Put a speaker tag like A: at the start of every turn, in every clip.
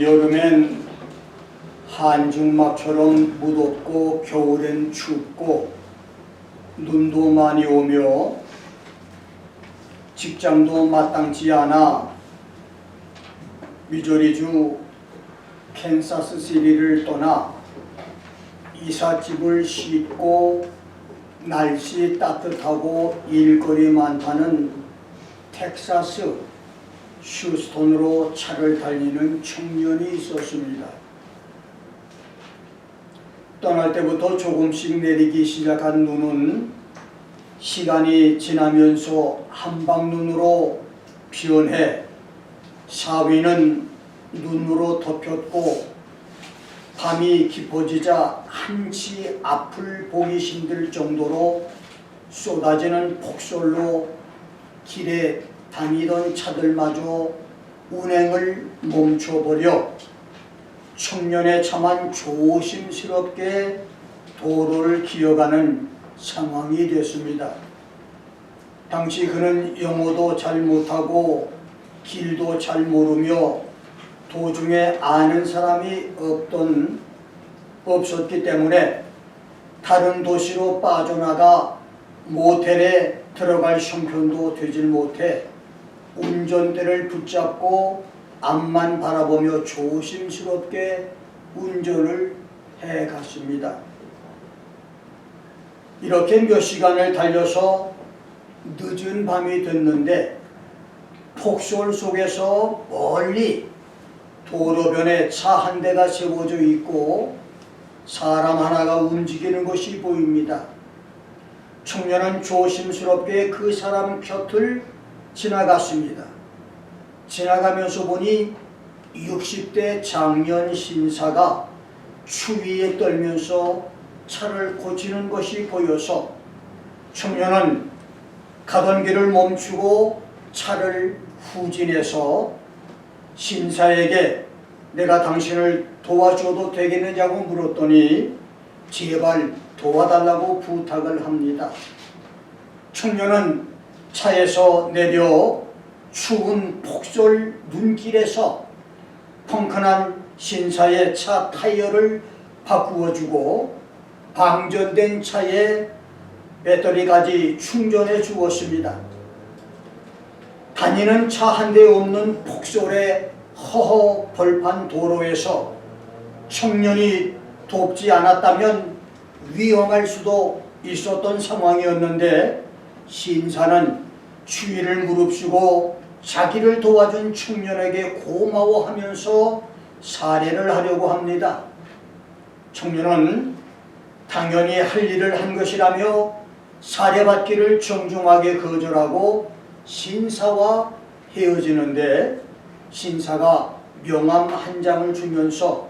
A: 여름엔 한증막처럼 무덥고 겨울엔 춥고 눈도 많이 오며 직장도 마땅치 않아 미조리주 캔사스시리를 떠나 이삿짐을 싣고 날씨 따뜻하고 일거리 많다는 텍사스 휴스턴으로 차를 달리는 청년이 있었습니다. 떠날 때부터 조금씩 내리기 시작한 눈은 시간이 지나면서 한방눈으로 변해 사위는 눈으로 덮였고 밤이 깊어지자 한치 앞을 보기 힘들 정도로 쏟아지는 폭설로 길에 다니던 차들마저 운행을 멈춰버려 청년의 차만 조심스럽게 도로를 기어가는 상황이 됐습니다. 당시 그는 영어도 잘 못하고 길도 잘 모르며 도중에 아는 사람이 없었기 때문에 다른 도시로 빠져나가 모텔에 들어갈 형편도 되질 못해 운전대를 붙잡고 앞만 바라보며 조심스럽게 운전을 해갔습니다. 이렇게 몇 시간을 달려서 늦은 밤이 됐는데 폭설 속에서 멀리 도로변에 차 한 대가 세워져 있고 사람 하나가 움직이는 것이 보입니다. 청년은 조심스럽게 그 사람 곁을 지나갔습니다. 지나가면서 보니 60대 장년 신사가 추위에 떨면서 차를 고치는 것이 보여서 청년은 가던 길을 멈추고 차를 후진해서 신사에게 내가 당신을 도와줘도 되겠느냐고 물었더니 제발 도와달라고 부탁을 합니다. 청년은 차에서 내려 추운 폭설 눈길에서 펑크난 신사의 차 타이어를 바꾸어주고 방전된 차에 배터리까지 충전해 주었습니다. 다니는 차 한 대 없는 폭설의 허허 벌판 도로에서 청년이 돕지 않았다면 위험할 수도 있었던 상황이었는데 신사는 추위를 무릅쓰고 자기를 도와준 청년에게 고마워하면서 사례를 하려고 합니다. 청년은 당연히 할 일을 한 것이라며 사례받기를 정중하게 거절하고 신사와 헤어지는데 신사가 명함 한 장을 주면서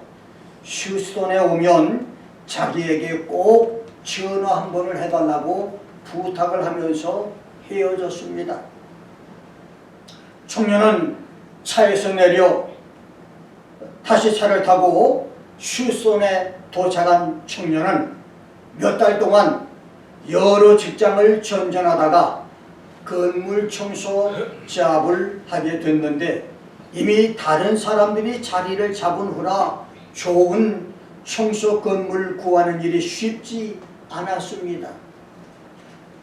A: 휴스턴에 오면 자기에게 꼭 전화 한 번을 해달라고 부탁을 하면서 헤어졌습니다. 청년은 차에서 내려 다시 차를 타고 휴스턴에 도착한 청년은 몇 달 동안 여러 직장을 전전하다가 건물 청소 잡을 하게 됐는데 이미 다른 사람들이 자리를 잡은 후라 좋은 청소 건물 구하는 일이 쉽지 않았습니다.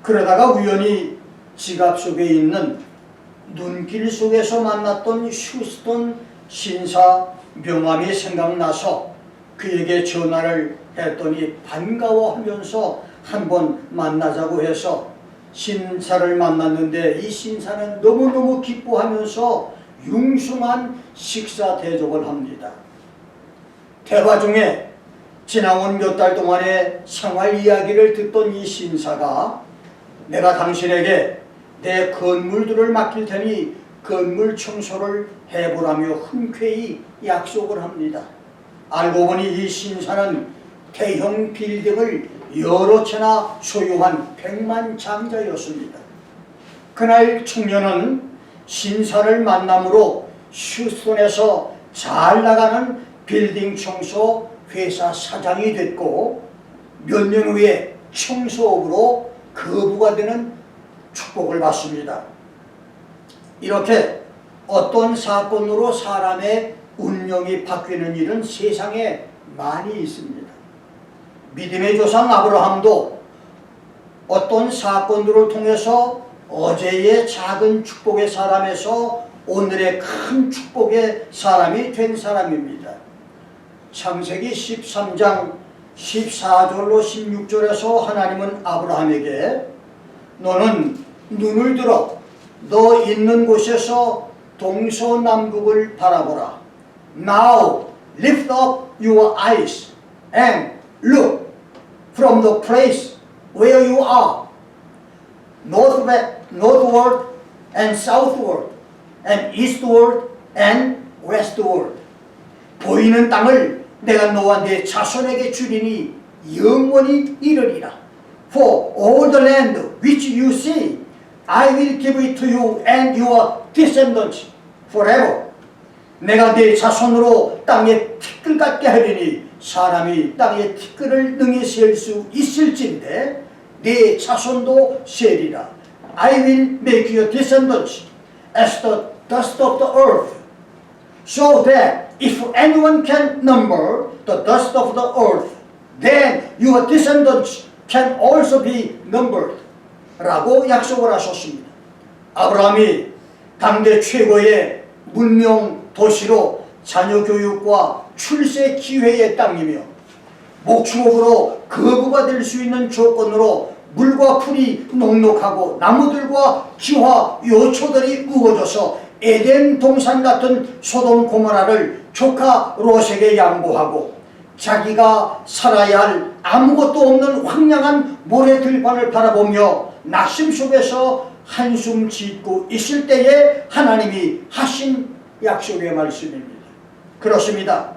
A: 그러다가 우연히 지갑 속에 있는 눈길 속에서 만났던 휴스턴 신사 명함이 생각나서 그에게 전화를 했더니 반가워하면서 한번 만나자고 해서 신사를 만났는데 이 신사는 너무너무 기뻐하면서 융숭한 식사 대접을 합니다. 대화 중에 지나온 몇 달 동안의 생활 이야기를 듣던 이 신사가 내가 당신에게 내 건물들을 맡길 테니 건물 청소를 해보라며 흔쾌히 약속을 합니다. 알고 보니 이 신사는 대형 빌딩을 여러 채나 소유한 백만장자였습니다. 그날 청년은 신사를 만남으로 휴스턴에서 잘 나가는 빌딩 청소 회사 사장이 됐고 몇 년 후에 청소업으로 거부가 되는 축복을 받습니다. 이렇게 어떤 사건으로 사람의 운명이 운명이 바뀌는 일은 세상에 많이 있습니다. 믿음의 조상 아브라함도 어떤 사건들을 통해서 어제의 작은 축복의 사람에서 오늘의 큰 축복의 사람이 된 사람입니다. 창세기 13장 14절로 16절에서 하나님은 아브라함에게 너는 눈을 들어 너 있는 곳에서 동서남북을 바라보라. Now lift up your eyes and look from the place where you are, northward and southward and eastward and westward. 보이는 땅을 내가 너와 네 자손에게 주리니 영원히 이르리라. For all the land which you see, I will give it to you and your descendants forever. 내가 네 자손으로 땅에 티끌 같게 하리니 사람이 땅에 티끌을 능히 셀 수 있을진데 네 자손도 세리라. I will make your descendants as the dust of the earth, so that if anyone can number the dust of the earth, then your descendants can also be numbered. 라고 약속을 하셨습니다. 아브라함이 당대 최고의 문명 도시로 자녀 교육과 출세 기회의 땅이며 목축업으로 거부가 될 수 있는 조건으로 물과 풀이 넉넉하고 나무들과 기와 요초들이 우거져서 에덴 동산 같은 소돔 고모라를 조카 롯에게 양보하고 자기가 살아야 할 아무것도 없는 황량한 모래 들판을 바라보며 낙심 속에서 한숨 짓고 있을 때에 하나님이 하신 약속의 말씀입니다. 그렇습니다.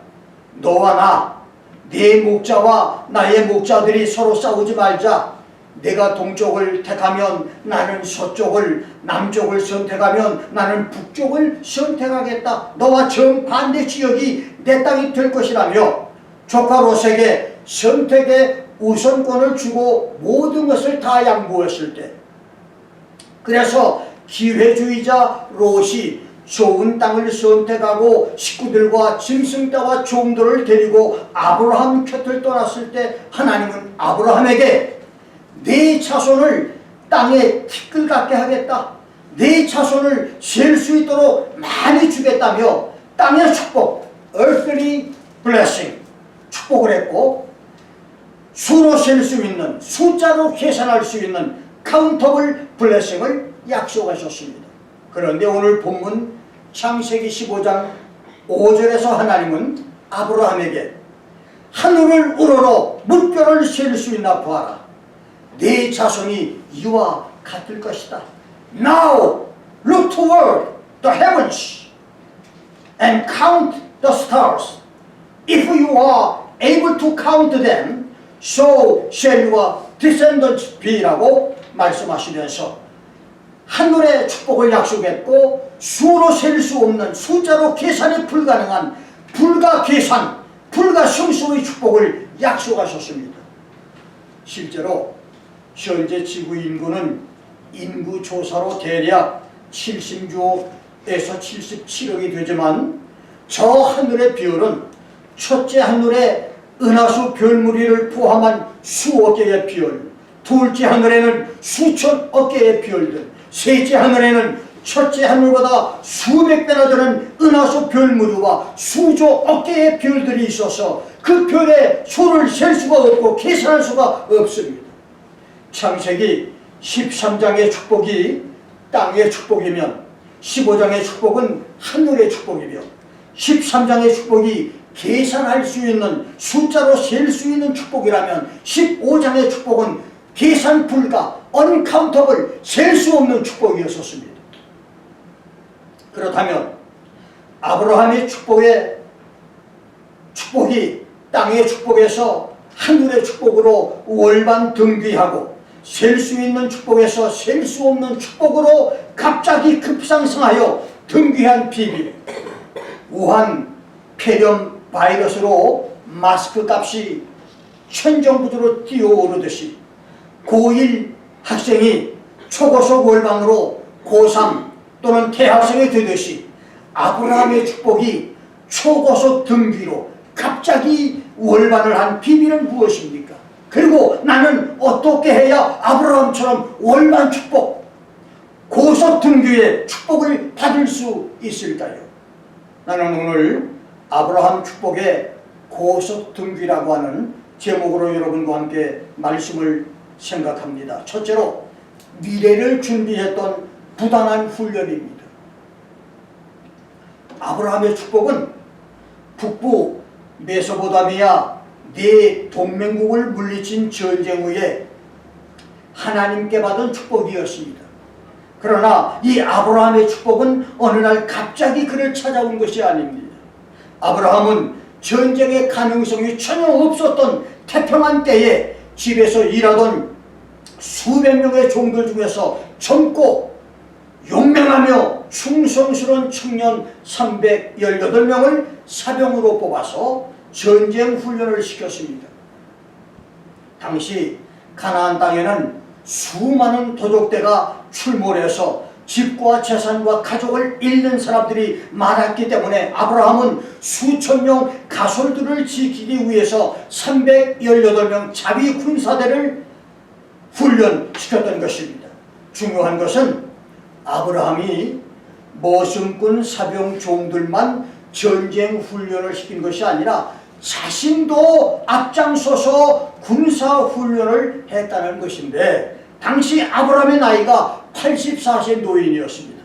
A: 너와 나, 네 목자와 나의 목자들이 서로 싸우지 말자. 내가 동쪽을 택하면 나는 서쪽을, 남쪽을 선택하면 나는 북쪽을 선택하겠다. 너와 정반대 지역이 내 땅이 될 것이라며 조카 롯에게 선택의 우선권을 주고 모든 것을 다 양보했을 때, 그래서 기회주의자 롯이 좋은 땅을 선택하고 식구들과 짐승떼와 종들을 데리고 아브라함 곁을 떠났을 때 하나님은 아브라함에게 네 자손을 땅에 티끌 같게 하겠다. 네 자손을 셀 수 있도록 많이 주겠다며 땅의 축복, earthly blessing, 축복을 했고 수로 셀 수 있는, 숫자로 계산할 수 있는 countable blessing을 약속하셨습니다. 그런데 오늘 본문 창세기 15장 5절에서 하나님은 아브라함에게 하늘을 우러러 물결을 셀 수 있나 보아라. 네 자손이 이와 같을 것이다. Now look toward the heavens and count the stars. If you are able to count them, so shall your descendants be. 라고 말씀하시면서 하늘의 축복을 약속했고 수로 셀 수 없는, 숫자로 계산이 불가능한 불가계산, 불가성수의 축복을 약속하셨습니다. 실제로 현재 지구 인구는 인구 조사로 대략 76에서 77억이 되지만 저 하늘의 별은 첫째 하늘에 은하수 별무리를 포함한 수억 개의 별, 둘째 하늘에는 수천억 개의 별들, 셋째 하늘에는 첫째 하늘보다 수백 배나 되는 은하수 별무리와 수조억 개의 별들이 있어서 그 별의 수를 셀 수가 없고 계산할 수가 없습니다. 창세기 13장의 축복이 땅의 축복이면 15장의 축복은 하늘의 축복이며 13장의 축복이 계산할 수 있는, 숫자로 셀 수 있는 축복이라면 15장의 축복은 계산 불가, uncountable, 셀 수 없는 축복이었습니다. 그렇다면 아브라함의 축복이 땅의 축복에서 하늘의 축복으로 월반 등귀하고 셀 수 있는 축복에서 셀 수 없는 축복으로 갑자기 급상승하여 등귀한 비밀, 우한 폐렴 바이러스로 마스크 값이 천정부두로 뛰어오르듯이 고1 학생이 초고속 월반으로 고3 또는 대학생이 되듯이 아브라함의 축복이 초고속 등기로 갑자기 월반을 한 비밀은 무엇입니까? 그리고 나는 어떻게 해야 아브라함처럼 월반 축복, 고속 등기의 축복을 받을 수 있을까요? 나는 오늘 아브라함 축복의 고속 등기라고 하는 제목으로 여러분과 함께 말씀을 생각합니다. 첫째로 미래를 준비했던 부단한 훈련입니다. 아브라함의 축복은 북부 메소포타미아 네 동맹국을 물리친 전쟁 후에 하나님께 받은 축복이었습니다. 그러나 이 아브라함의 축복은 어느 날 갑자기 그를 찾아온 것이 아닙니다. 아브라함은 전쟁의 가능성이 전혀 없었던 태평한 때에 집에서 일하던 수백 명의 종들 중에서 젊고 용맹하며 충성스러운 청년 318명을 사병으로 뽑아서 전쟁 훈련을 시켰습니다. 당시 가나안 땅에는 수많은 도적대가 출몰해서 집과 재산과 가족을 잃는 사람들이 많았기 때문에 아브라함은 수천 명 가솔들을 지키기 위해서 318명 자위 군사대를 훈련시켰던 것입니다. 중요한 것은 아브라함이 머슴꾼 사병 종들만 전쟁 훈련을 시킨 것이 아니라 자신도 앞장서서 군사 훈련을 했다는 것인데, 당시 아브라함의 나이가 84세 노인이었습니다.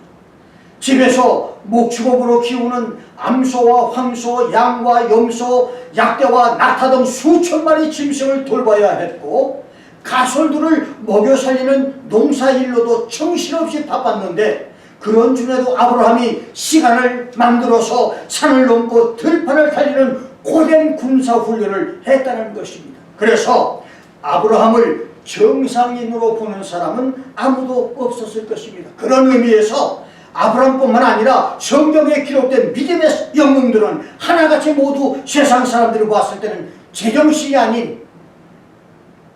A: 집에서 목축업으로 키우는 암소와 황소, 양과 염소, 약대와 낙타 등 수천 마리 짐승을 돌봐야 했고, 가솔들을 먹여 살리는 농사일로도 정신없이 바빴는데, 그런 중에도 아브라함이 시간을 만들어서 산을 넘고 들판을 달리는 고된 군사훈련을 했다는 것입니다. 그래서 아브라함을 정상인으로 보는 사람은 아무도 없었을 것입니다. 그런 의미에서 아브라함뿐만 아니라 성경에 기록된 믿음의 영웅들은 하나같이 모두 세상 사람들이 봤을 때는 제정신이 아닌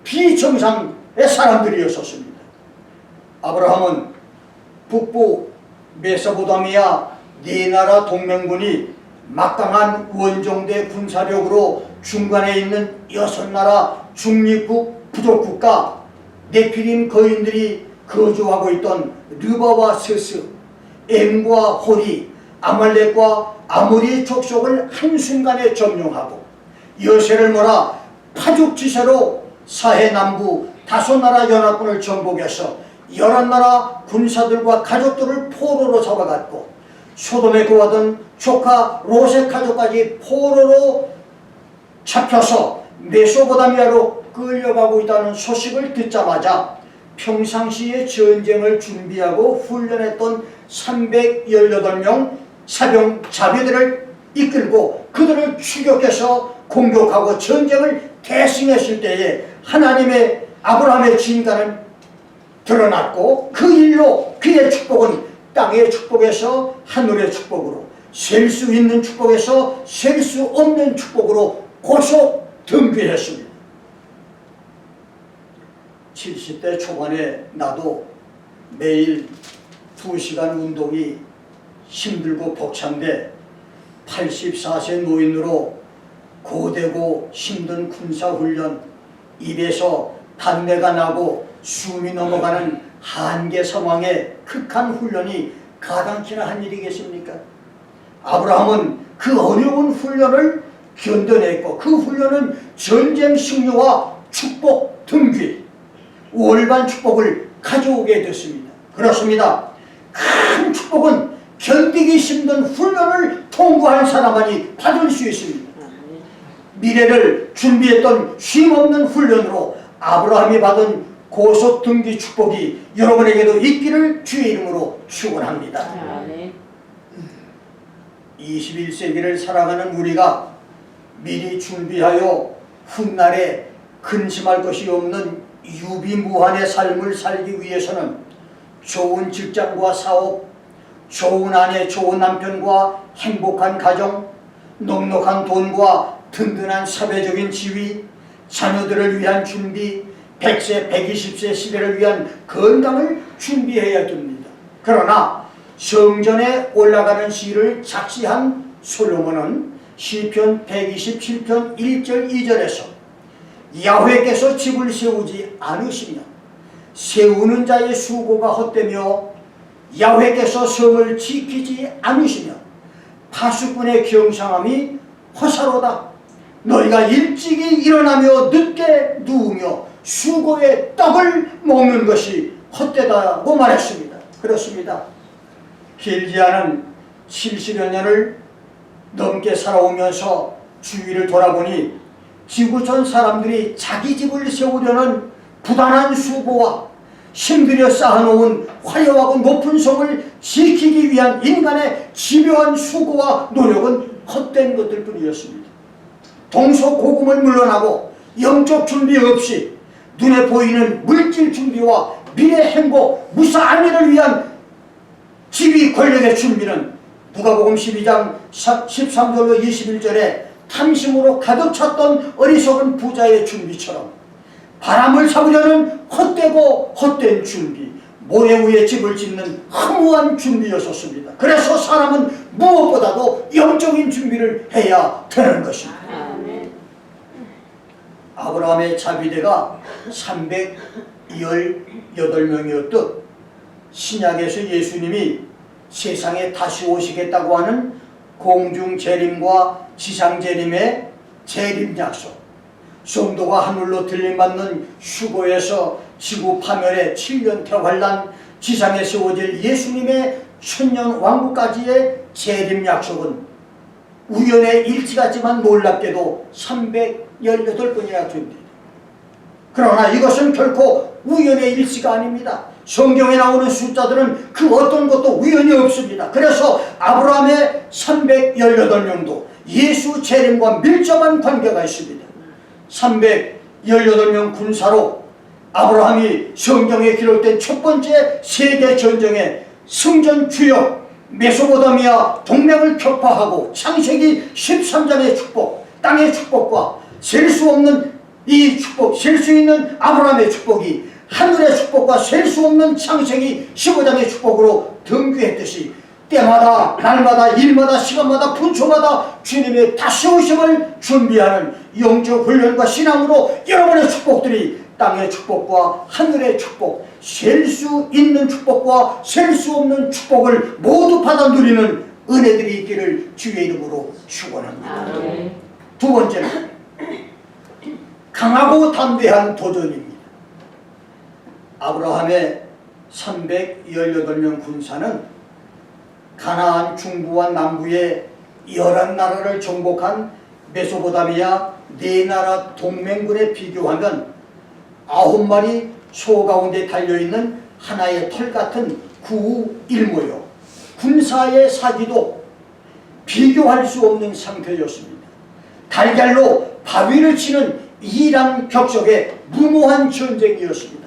A: 비정상의 사람들이었습니다. 아브라함은 북부 메소포타미아 네 나라 동맹군이 막강한 원정대 군사력으로 중간에 있는 6나라 중립국 부족국가 네피림 거인들이 거주하고 있던 르바와 스스, 엠과 호리, 아말렉과 아모리 족속을 한순간에 점령하고 여세를 몰아 파죽지세로 사해 남부 5나라 연합군을 정복해서 11나라 군사들과 가족들을 포로로 잡아갔고, 소돔에 거하던 조카 롯의 가족까지 포로로 잡혀서 메소포타미아로 끌려가고 있다는 소식을 듣자마자 평상시에 전쟁을 준비하고 훈련했던 318명 사병 자비들을 이끌고 그들을 추격해서 공격하고 전쟁을 대승했을 때에 하나님의 아브라함의 진가는 드러났고, 그 일로 그의 축복은 땅의 축복에서 하늘의 축복으로, 셀 수 있는 축복에서 셀 수 없는 축복으로 고속 등비했습니다. 70대 초반에 나도 매일 2시간 운동이 힘들고 벅찬데 84세 노인으로 고되고 힘든 군사훈련, 입에서 단내가 나고 숨이 넘어가는 한계 상황에 극한 훈련이 가당키나 한 일이겠습니까? 아브라함은 그 어려운 훈련을 견뎌냈고, 그 훈련은 전쟁 승리와 축복 등귀, 월반 축복을 가져오게 됐습니다. 그렇습니다. 큰 축복은 견디기 힘든 훈련을 통과한 사람만이 받을 수 있습니다. 미래를 준비했던 쉼없는 훈련으로 아브라함이 받은 고속 등기 축복이 여러분에게도 있기를 주의 이름으로 축원합니다. 21세기를 살아가는 우리가 미리 준비하여 훗날에 근심할 것이 없는 유비무환의 삶을 살기 위해서는 좋은 직장과 사업, 좋은 아내, 좋은 남편과 행복한 가정, 넉넉한 돈과 든든한 사회적인 지위, 자녀들을 위한 준비, 100세, 120세 시대를 위한 건강을 준비해야 됩니다. 그러나 성전에 올라가는 시를 작시한 솔로몬은 시편 127편 1절 2절에서 야훼께서 집을 세우지 않으시며 세우는 자의 수고가 헛되며 야훼께서 성을 지키지 않으시며 파수꾼의 경상함이 허사로다. 너희가 일찍이 일어나며 늦게 누우며 수고의 떡을 먹는 것이 헛되다고 말했습니다. 그렇습니다. 길지 않은 70여 년을 넘게 살아오면서 주위를 돌아보니 지구촌 사람들이 자기 집을 세우려는 부단한 수고와 힘들여 쌓아놓은 화려하고 높은 성을 지키기 위한 인간의 집요한 수고와 노력은 헛된 것들 뿐이었습니다. 동서고금을 물러나고 영적 준비 없이 눈에 보이는 물질 준비와 미래 행복, 무사한 일을 위한 지위 권력의 준비는 누가복음 12장 13절로 21절에 탐심으로 가득 찼던 어리석은 부자의 준비처럼 바람을 잡으려는 헛되고 헛된 준비, 모래 위에 집을 짓는 허무한 준비였었습니다. 그래서 사람은 무엇보다도 영적인 준비를 해야 되는 것입니다. 아브라함의 자비대가 318명이었듯 신약에서 예수님이 세상에 다시 오시겠다고 하는 공중재림과 지상재림의 재림약속, 성도가 하늘로 들림받는 휴거에서 지구 파멸의 7년 태환란, 지상에 세워질 예수님의 천년왕국까지의 재림약속은 우연의 일치 같지만 놀랍게도 318번이나 됩니다. 그러나 이것은 결코 우연의 일치가 아닙니다. 성경에 나오는 숫자들은 그 어떤 것도 우연이 없습니다. 그래서 아브라함의 318명도 예수 재림과 밀접한 관계가 있습니다. 318명 군사로 아브라함이 성경에 기록된 첫 번째 세계전쟁의 승전 주역 메소포타미아 동맹을 격파하고 창세기 13장의 축복, 땅의 축복과 셀 수 없는 이 축복, 셀 수 있는 아브라함의 축복이 하늘의 축복과 셀 수 없는 창세기 15장의 축복으로 등귀했듯이 때마다 날마다 일마다 시간마다 분초마다 주님의 다시 오심을 준비하는 영적 훈련과 신앙으로 여러분의 축복들이 땅의 축복과 하늘의 축복, 셀 수 있는 축복과 셀 수 없는 축복을 모두 받아 누리는 은혜들이 있기를 주의 이름으로 축원합니다. 두 번째는 강하고 담대한 도전입니다. 아브라함의 318명 군사는 가나안 중부와 남부의 11나라를 정복한 메소포타미아 4나라 동맹군에 비교하면 9마리 소 가운데 달려있는 하나의 털 같은 구일모요, 군사의 사기도 비교할 수 없는 상태였습니다. 달걀로 바위를 치는 이란 격적의 무모한 전쟁이었습니다.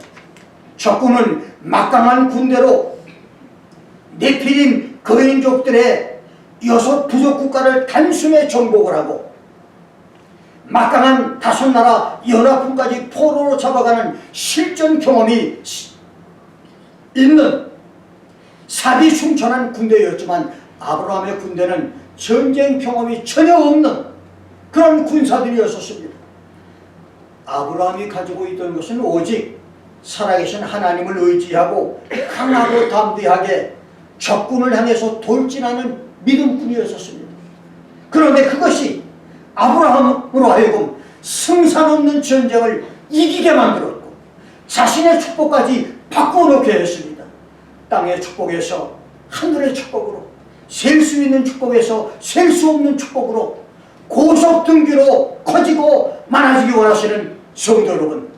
A: 적군은 막강한 군대로 네피림 거인족들의 6 부족 국가를 단숨에 정복을 하고 막강한 5나라 연합군까지 포로로 잡아가는 실전 경험이 있는 사비충천한 군대였지만 아브라함의 군대는 전쟁 경험이 전혀 없는 그런 군사들이었습니다. 아브라함이 가지고 있던 것은 오직 살아계신 하나님을 의지하고 강하고 담대하게 적군을 향해서 돌진하는 믿음뿐이었습니다. 그런데 그것이 아브라함으로 하여금 승산 없는 전쟁을 이기게 만들었고 자신의 축복까지 바꿔놓게 했습니다. 땅의 축복에서 하늘의 축복으로, 셀 수 있는 축복에서 셀 수 없는 축복으로 고속등기로 커지고 많아지기 원하시는 성도 여러분,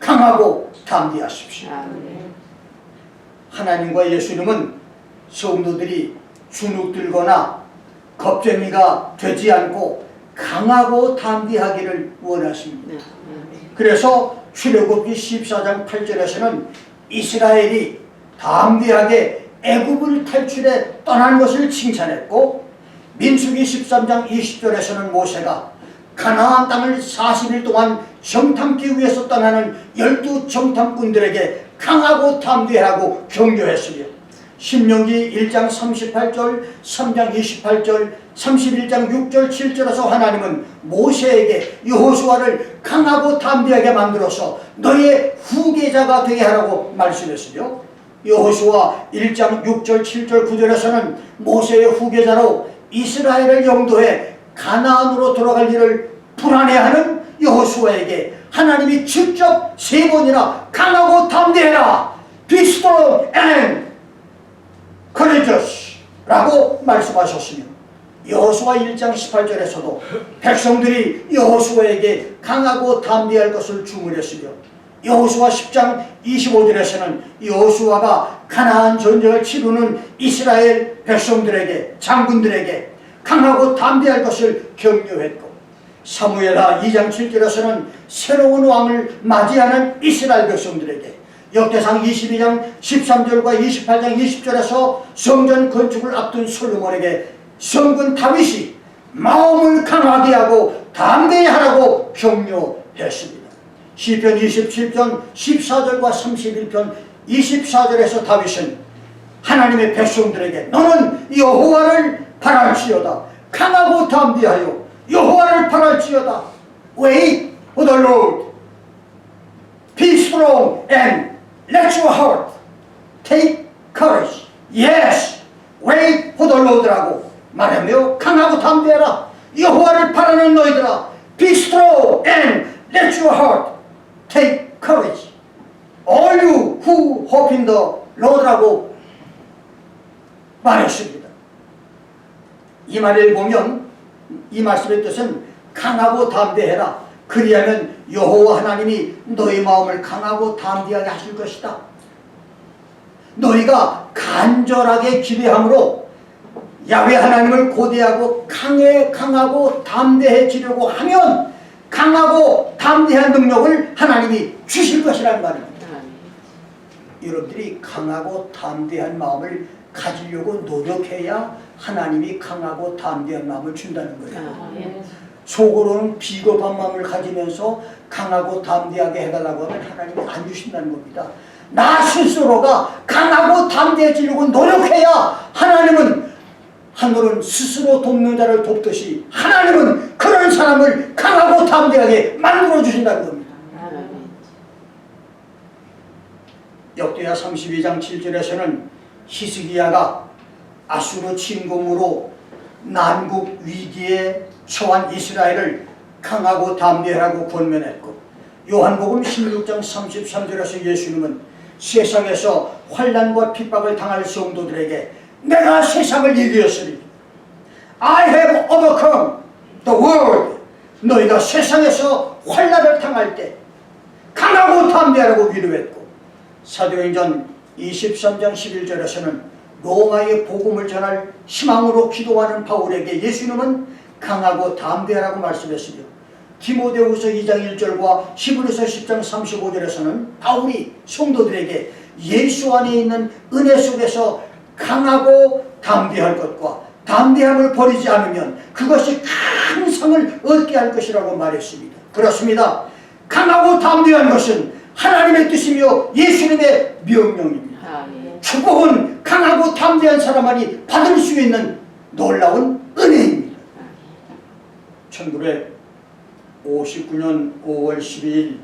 A: 강하고 담대하십시오. 하나님과 예수님은 성도들이 주눅들거나 겁쟁이가 되지 않고 강하고 담대하기를 원하십니다. 그래서 출애굽기 14장 8절에서는 이스라엘이 담대하게 애굽을 탈출해 떠난 것을 칭찬했고, 민수기 13장 20절에서는 모세가 가나안 땅을 40일 동안 정탐기 위해서 떠나는 12 정탐꾼들에게 강하고 담대하고 격려했으며, 신명기 1장 38절, 3장 28절, 31장 6절, 7절에서 하나님은 모세에게 여호수아를 강하고 담대하게 만들어서 너의 후계자가 되게 하라고 말씀했으며, 여호수아 1장 6절, 7절, 9절에서는 모세의 후계자로 이스라엘을 영도해 가나안으로 돌아갈 일을 불안해하는 여호수아에게 하나님이 직접 3번이나 강하고 담대해라, Be strong and courageous 라고 말씀하셨으며, 여호수아 1장 18절에서도 백성들이 여호수아에게 강하고 담대할 것을 주문했으며, 여호수아 10장 25절에서는 여호수아가 가나안 전쟁을 치르는 이스라엘 백성들에게, 장군들에게 강하고 담대할 것을 격려했고, 사무엘하 2장 7절에서는 새로운 왕을 맞이하는 이스라엘 백성들에게, 역대상 22장 13절과 28장 20절에서 성전 건축을 앞둔 솔로몬에게 성군 다윗이 마음을 강하게 하고 담대히 하라고 격려했습니다. 시편 27편 14절과 31편 24절에서 다윗은 하나님의 백성들에게 너는 여호와를 바랄지어다, 강하고 담대하여 여호와를 바랄지어다, Wait for the Lord, Be strong and let your heart take courage. Yes, wait for the Lord라고 말하며 강하고 담대하라, 여호와를 바라는 너희들아, Be strong and let your heart take courage. All you who hope in the Lord라고 말했습니다. 이 말을 보면 이 말씀의 뜻은 강하고 담대해라, 그리하면 여호와 하나님이 너희 마음을 강하고 담대하게 하실 것이다. 너희가 간절하게 기대함으로 야훼 하나님을 고대하고 강하고 담대해지려고 하면 강하고 담대한 능력을 하나님이 주실 것이라는 말입니다. 여러분들이 강하고 담대한 마음을 가지려고 노력해야 하나님이 강하고 담대한 마음을 준다는 거예요. 속으로는 비겁한 마음을 가지면서 강하고 담대하게 해달라고 하면 하나님이 안 주신다는 겁니다. 나 스스로가 강하고 담대해지려고 노력해야 하나님은, 하늘은 스스로 돕는 자를 돕듯이 하나님은 그런 사람을 강하고 담대하게 만들어 주신다는 겁니다. 역대하 32장 7절에서는 히스기야가 아수르 침공으로 난국 위기에 처한 이스라엘을 강하고 담대하라고 권면했고, 요한복음 16장 33절에서 예수님은 세상에서 환난과 핍박을 당할 성도들에게 내가 세상을 이기었으니 I have overcome the world, 너희가 세상에서 환난을 당할 때 강하고 담대하라고 위로했고, 사도행전 23장 11절에서는 로마의 복음을 전할 희망으로 기도하는 바울에게 예수님은 강하고 담대하라고 말씀했으며, 디모데후서 2장 1절과 히브리서 10장 35절에서는 바울이 성도들에게 예수 안에 있는 은혜 속에서 강하고 담대할 것과 담대함을 버리지 않으면 그것이 큰 상을 얻게 할 것이라고 말했습니다. 그렇습니다. 강하고 담대한 것은 하나님의 뜻이며 예수님의 명령입니다. 축복은 강하고 담대한 사람만이 받을 수 있는 놀라운 은혜입니다. 1959년 5월 12일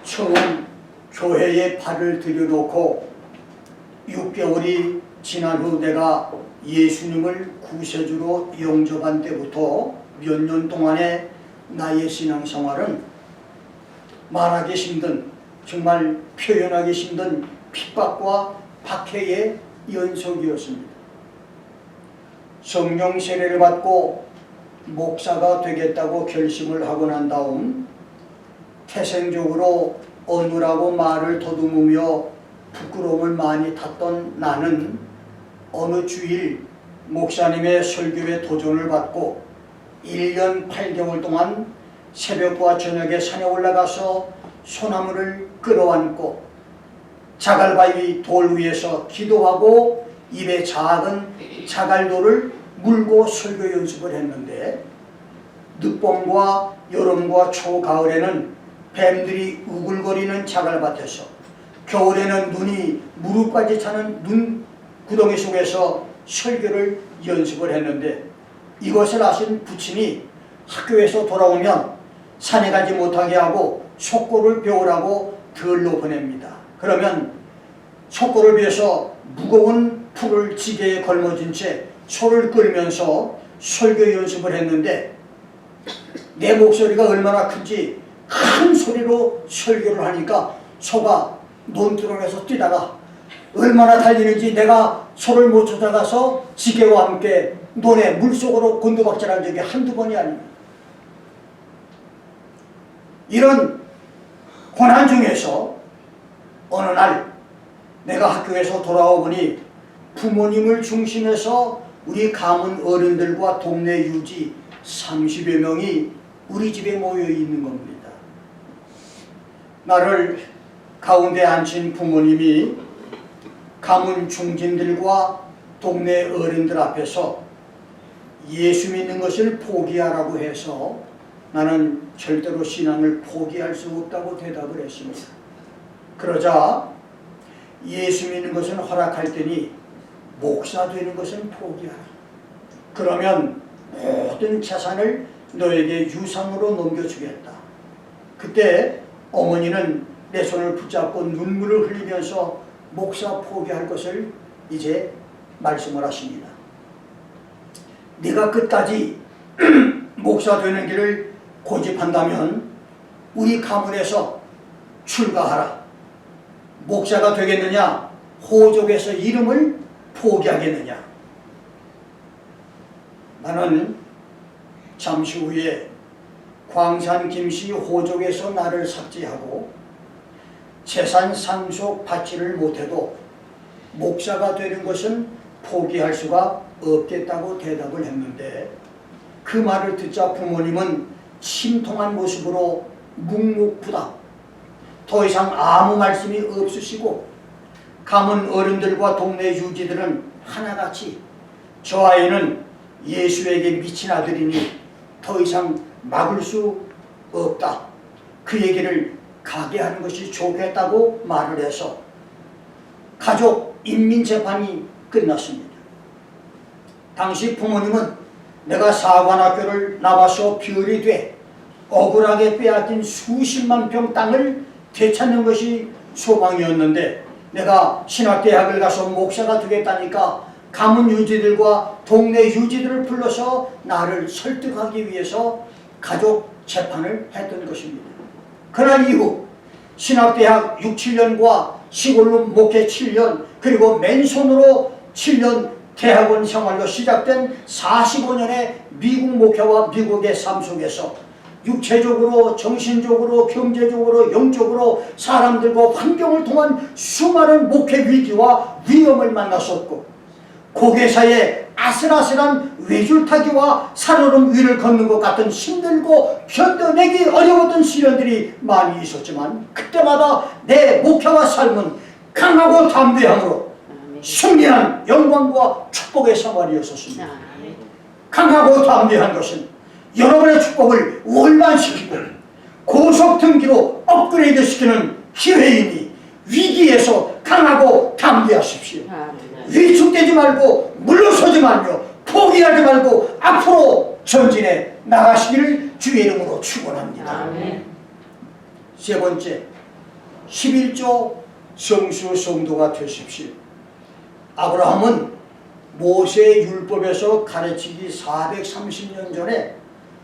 A: 처음 교회에 발을 들여놓고 6개월이 지난 후 내가 예수님을 구세주로 영접한 때부터 몇 년 동안의 나의 신앙생활은 말하기 힘든, 정말 표현하기 힘든 핍박과 박해의 연속이었습니다. 성령 세례를 받고 목사가 되겠다고 결심을 하고 난 다음 태생적으로 어눌하고 말을 더듬으며 부끄러움을 많이 탔던 나는 어느 주일 목사님의 설교에 도전을 받고 1년 8개월 동안 새벽과 저녁에 산에 올라가서 소나무를 끌어안고 자갈바위 돌 위에서 기도하고 입에 작은 자갈돌을 물고 설교 연습을 했는데, 늦봄과 여름과 초가을에는 뱀들이 우글거리는 자갈밭에서 겨울에는 눈이 무릎까지 차는 눈 구덩이 속에서 설교를 연습을 했는데 이것을 아신 부친이 학교에서 돌아오면 산에 가지 못하게 하고 속고를 배우라고 들로 보냅니다. 그러면 속고를 비워서 무거운 풀을 지게에 걸머진 채 소를 끌면서 설교 연습을 했는데 내 목소리가 얼마나 큰지 큰 소리로 설교를 하니까 소가 논두렁에서 뛰다가 얼마나 달리는지 내가 소를 못 쫓아가서 지게와 함께 논에 물속으로 곤두박질한 적이 한두 번이 아닙니다. 이런 고난 중에서 어느 날 내가 학교에서 돌아와 보니 부모님을 중심해서 우리 가문 어른들과 동네 유지 30여 명이 우리 집에 모여 있는 겁니다. 나를 가운데 앉힌 부모님이 가문 중진들과 동네 어른들 앞에서 예수 믿는 것을 포기하라고 해서 나는 절대로 신앙을 포기할 수 없다고 대답을 했습니다. 그러자 예수 믿는 것은 허락할 테니 목사 되는 것은 포기하라. 그러면 모든 재산을 너에게 유상으로 넘겨주겠다. 그때 어머니는 내 손을 붙잡고 눈물을 흘리면서 목사 포기할 것을 이제 말씀을 하십니다. 네가 끝까지 목사 되는 길을 고집한다면 우리 가문에서 출가하라. 목사가 되겠느냐? 호족에서 이름을 포기하겠느냐? 나는 잠시 후에 광산 김씨 호족에서 나를 삭제하고 재산 상속 받지를 못해도 목사가 되는 것은 포기할 수가 없겠다고 대답을 했는데 그 말을 듣자 부모님은 심통한 모습으로 묵묵부답 더 이상 아무 말씀이 없으시고 가문 어른들과 동네 유지들은 하나같이 저 아이는 예수에게 미친 아들이니 더 이상 막을 수 없다. 그 얘기를 가게 하는 것이 좋겠다고 말을 해서 가족 인민재판이 끝났습니다. 당시 부모님은 내가 사관학교를 나와서 비열이 돼 억울하게 빼앗긴 수십만 평 땅을 되찾는 것이 소망이었는데 내가 신학대학을 가서 목사가 되겠다니까 가문 유지들과 동네 유지들을 불러서 나를 설득하기 위해서 가족 재판을 했던 것입니다. 그날 이후 신학대학 6, 7년과 시골로 목회 7년 그리고 맨손으로 7년 대학원 생활로 시작된 45년의 미국 목회와 미국의 삶 속에서 육체적으로 정신적으로 경제적으로 영적으로 사람들과 환경을 통한 수많은 목회 위기와 위험을 만났었고 고개사에 아슬아슬한 외줄타기와 살얼음 위를 걷는 것 같은 힘들고 견뎌내기 어려웠던 시련들이 많이 있었지만 그때마다 내 목회와 삶은 강하고 담대함으로 승리한 영광과 축복의 생활이었었습니다. 강하고 담대한 것은 여러분의 축복을 월반시키고 고속등기로 업그레이드시키는 기회이니 위기에서 강하고 담대하십시오. 위축되지 말고 물러서지 말며 포기하지 말고 앞으로 전진해 나가시기를 주의 이름으로 축원합니다. 세 번째, 11조 성수 성도가 되십시오. 아브라함은 모세의 율법에서 가르치기 430년 전에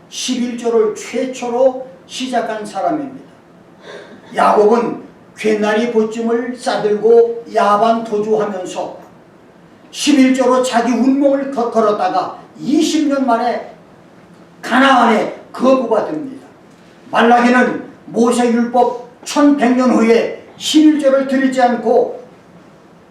A: 11조를 최초로 시작한 사람입니다. 야곱은 괴나리 보쯤을 싸들고 야반 도주하면서 11조로 자기 운명을 걸었다가 20년 만에 가나안에 거부가 됩니다. 말라기는 모세율법 1100년 후에 11조를 드리지 않고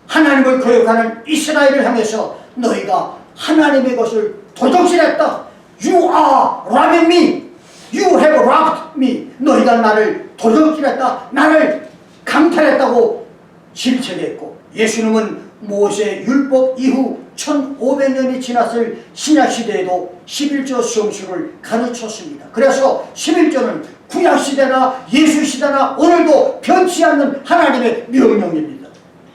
A: 하나님을 거역하는 이스라엘을 향해서 너희가 하나님의 것을 도적질했다. You are robbing me. You have robbed me. 너희가 나를 도적질했다. 나를 강탈했다고 질책했고 예수님은 모세 율법 이후 1500년이 지났을 신약시대에도 11조 성수를 가르쳤습니다. 그래서 11조는 구약시대나 예수시대나 오늘도 변치 않는 하나님의 명령입니다.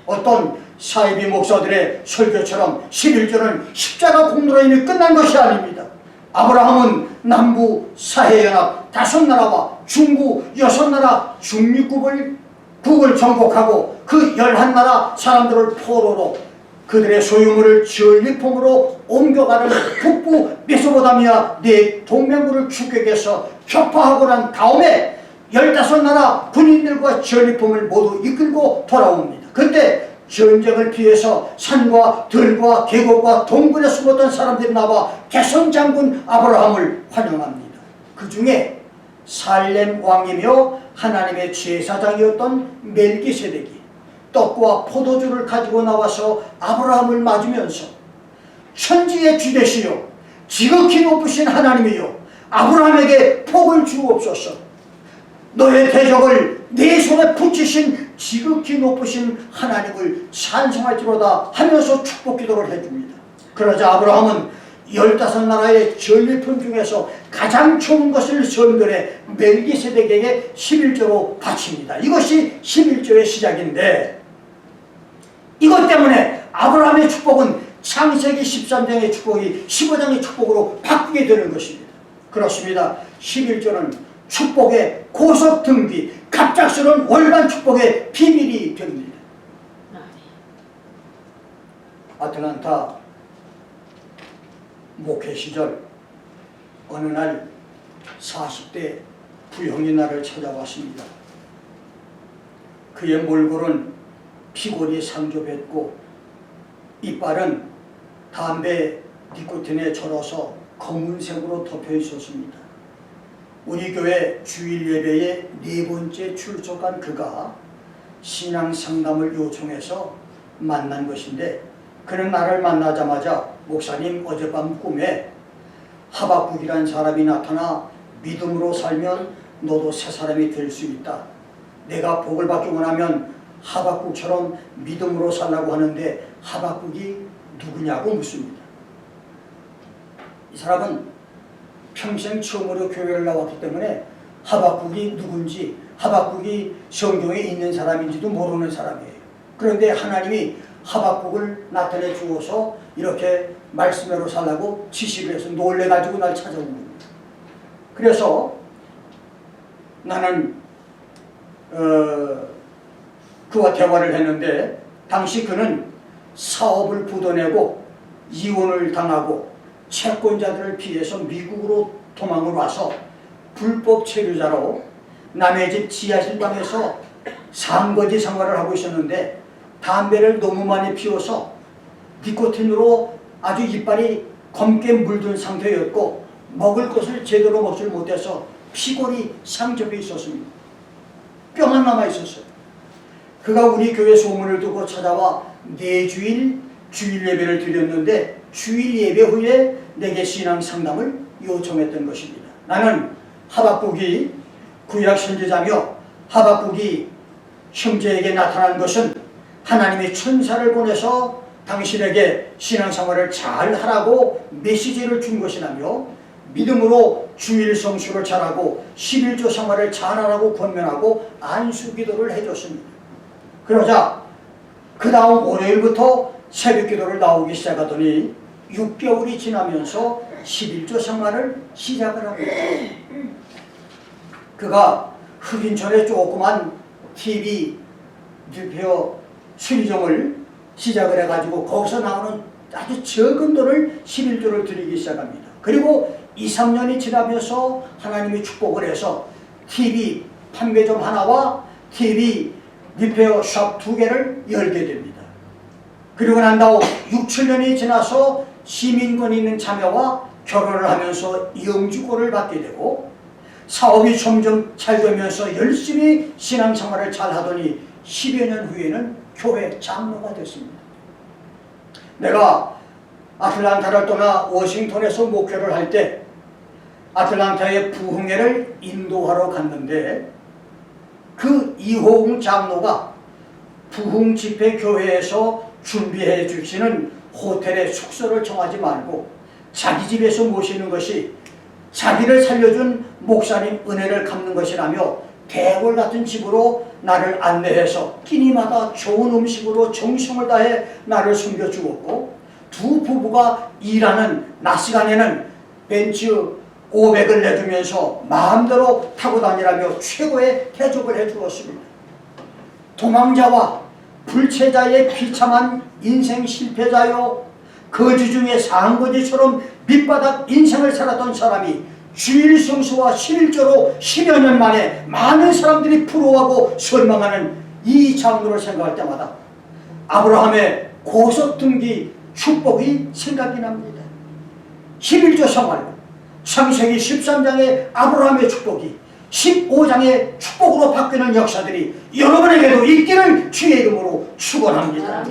A: 어떤 사이비 목사들의 설교처럼 11조는 십자가 공로로 인해 끝난 것이 아닙니다. 아브라함은 남부 사해연합 5나라와 중부 6나라 중립국을 정복하고 그 11나라 사람들을 포로로 그들의 소유물을 전리품으로 옮겨가는 북부 메소포타미아 네 동맹국을 축격해서 격파하고 난 다음에 15나라 군인들과 전리품을 모두 이끌고 돌아옵니다. 그때 전쟁을 피해서 산과 들과 계곡과 동굴에 숨었던 사람들이 나와 개선 장군 아브라함을 환영합니다. 그 중에 살렘 왕이며 하나님의 제사장이었던 멜기세덱이 떡과 포도주를 가지고 나와서 아브라함을 맞으면서 천지의 주 되시오 지극히 높으신 하나님이요 아브라함에게 복을 주옵소서. 너의 대적을 네 손에 붙이신 지극히 높으신 하나님을 찬송할지로다 하면서 축복 기도를 해줍니다. 그러자 아브라함은 15나라의 전리품 중에서 가장 좋은 것을 선별해 멜기세덱에게 11조로 바칩니다. 이것이 11조의 시작인데 이것 때문에 아브라함의 축복은 창세기 13장의 축복이 15장의 축복으로 바뀌게 되는 것입니다. 그렇습니다. 11조는 축복의 고속 등비, 갑작스러운 월간 축복의 비밀이 됩니다. 아틀란타 목회 시절 어느 날 40대 부형이 나를 찾아왔습니다. 그의 몰골은 피골이 상접했고 이빨은 담배 니코틴에 절어서 검은색으로 덮여 있었습니다. 우리 교회 주일 예배에 4번째 출석한 그가 신앙 상담을 요청해서 만난 것인데 그는 나를 만나자마자 목사님 어젯밤 꿈에 하박국이란 사람이 나타나 믿음으로 살면 너도 새 사람이 될 수 있다. 내가 복을 받기 원하면 하박국처럼 믿음으로 살라고 하는데 하박국이 누구냐고 묻습니다. 이 사람은 평생 처음으로 교회를 나왔기 때문에 하박국이 누군지 하박국이 성경에 있는 사람인지도 모르는 사람이에요. 그런데 하나님이 하박국을 나타내 주어서 이렇게 말씀대로 살라고 지시를 해서 놀래가지고 날 찾아온 겁니다. 그래서 나는 그와 대화를 했는데 당시 그는 사업을 부도내고 이혼을 당하고 채권자들을 피해서 미국으로 도망을 와서 불법 체류자로 남의 집 지하실방에서 상거지 생활을 하고 있었는데 담배를 너무 많이 피워서 니코틴으로 아주 이빨이 검게 물든 상태였고 먹을 것을 제대로 먹지 못해서 피골이 상접해 있었습니다. 뼈만 남아 있었어요. 그가 우리 교회 소문을 듣고 찾아와 주일 예배를 드렸는데 주일 예배 후에 내게 신앙 상담을 요청했던 것입니다. 나는 하박국이 구약 선지자며 하박국이 형제에게 나타난 것은 하나님의 천사를 보내서 당신에게 신앙생활을 잘 하라고 메시지를 준 것이라며 믿음으로 주일 성수를 잘하고 11조 생활을 잘하라고 권면하고 안수기도를 해줬습니다. 그러자 그 다음 월요일부터 새벽기도를 나오기 시작하더니 6개월이 지나면서 11조 생활을 시작을 합니다. 그가 흑인촌에 조그만 TV 뉴페어 수리점을 시작을 해가지고 거기서 나오는 아주 적은 돈을 11조를 드리기 시작합니다. 그리고 2, 3년이 지나면서 하나님이 축복을 해서 TV 판매점 하나와 TV 리페어 샵 2개를 열게 됩니다. 그리고 난 다음 6, 7년이 지나서 시민권이 있는 자매와 결혼을 하면서 영주권을 받게 되고 사업이 점점 잘 되면서 열심히 신앙생활을 잘 하더니 10여 년 후에는 교회 장로가 됐습니다. 내가 아틀란타를 떠나 워싱턴에서 목회를 할 때 아틀란타의 부흥회를 인도하러 갔는데 그 이호웅 장로가 부흥집회 교회에서 준비해 주시는 호텔에 숙소를 정하지 말고 자기 집에서 모시는 것이 자기를 살려준 목사님 은혜를 갚는 것이라며 대궐 같은 집으로 나를 안내해서 끼니마다 좋은 음식으로 정성을 다해 나를 섬겨주었고, 두 부부가 일하는 낮 시간에는 벤츠 500을 내주면서 마음대로 타고 다니라며 최고의 대접을 해주었습니다. 도망자와 불체자의 비참한 인생 실패자요, 거지 중에 상거지처럼 밑바닥 인생을 살았던 사람이 주일 성수와 11조로 10여 년 만에 많은 사람들이 부러워하고 설망하는 이 장면을 생각할 때마다 아브라함의 고속등기 축복이 생각이 납니다. 11조 생활, 창세기 13장의 아브라함의 축복이 15장의 축복으로 바뀌는 역사들이 여러분에게도 있기를 주의 이름으로 축원합니다.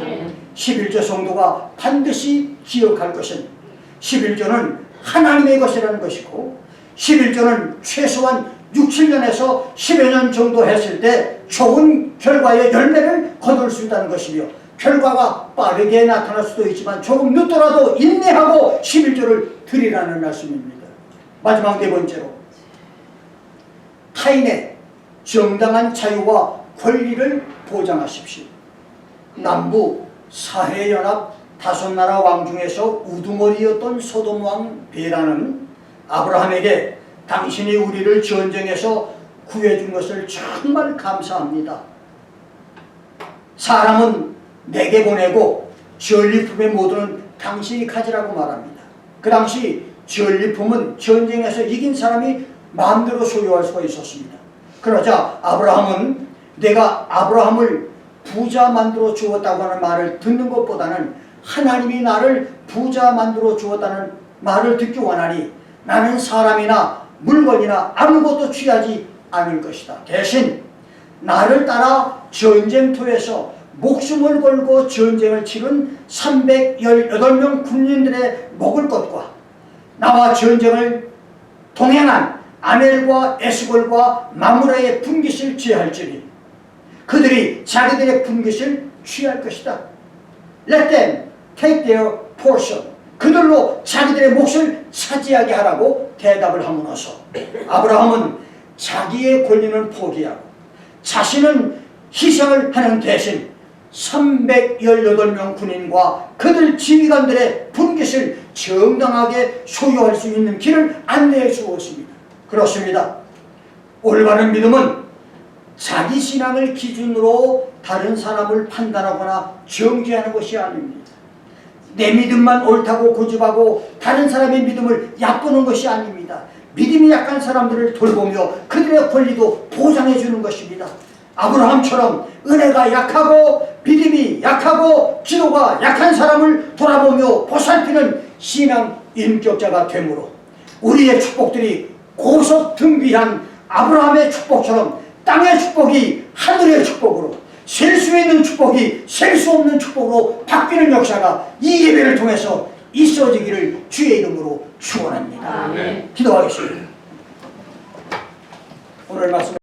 A: 11조 성도가 반드시 기억할 것은 11조는 하나님의 것이라는 것이고, 11조는 최소한 6, 7년에서 10여 년 정도 했을 때 좋은 결과의 열매를 거둘 수 있다는 것이며, 결과가 빠르게 나타날 수도 있지만 조금 늦더라도 인내하고 11조를 드리라는 말씀입니다. 마지막 네 번째로, 타인의 정당한 자유와 권리를 보장하십시오. 남부 사해연합 5나라 왕 중에서 우두머리였던 소돔 왕 베라는 아브라함에게 당신이 우리를 전쟁에서 구해준 것을 정말 감사합니다. 사람은 내게 보내고 전리품의 모두는 당신이 가지라고 말합니다. 그 당시 전리품은 전쟁에서 이긴 사람이 마음대로 소유할 수가 있었습니다. 그러자 아브라함은 내가 아브라함을 부자 만들어 주었다고 하는 말을 듣는 것보다는 하나님이 나를 부자 만들어 주었다는 말을 듣기 원하니 나는 사람이나 물건이나 아무것도 취하지 않을 것이다. 대신 나를 따라 전쟁터에서 목숨을 걸고 전쟁을 치른 318명 군인들의 먹을 것과 나와 전쟁을 동행한 아넬과 에스골과 마므라의 분깃을 제할지니 그들이 자기들의 분깃을 취할 것이다. Let them take their portion. 그들로 자기들의 몫을 차지하게 하라고 대답을 하면서 아브라함은 자기의 권리는 포기하고 자신은 희생을 하는 대신 318명 군인과 그들 지휘관들의 분깃을 정당하게 소유할 수 있는 길을 안내해 주었습니다. 그렇습니다. 올바른 믿음은 자기 신앙을 기준으로 다른 사람을 판단하거나 정죄하는 것이 아닙니다. 내 믿음만 옳다고 고집하고 다른 사람의 믿음을 얕보는 것이 아닙니다. 믿음이 약한 사람들을 돌보며 그들의 권리도 보장해 주는 것입니다. 아브라함처럼 은혜가 약하고 믿음이 약하고 기도가 약한 사람을 돌아보며 보살피는 신앙 인격자가 되므로 우리의 축복들이 고속등비한 아브라함의 축복처럼 땅의 축복이 하늘의 축복으로, 셀 수 있는 축복이 셀 수 없는 축복으로 바뀌는 역사가 이 예배를 통해서 있어지기를 주의 이름으로 축원합니다. 기도하겠습니다. 오늘 말씀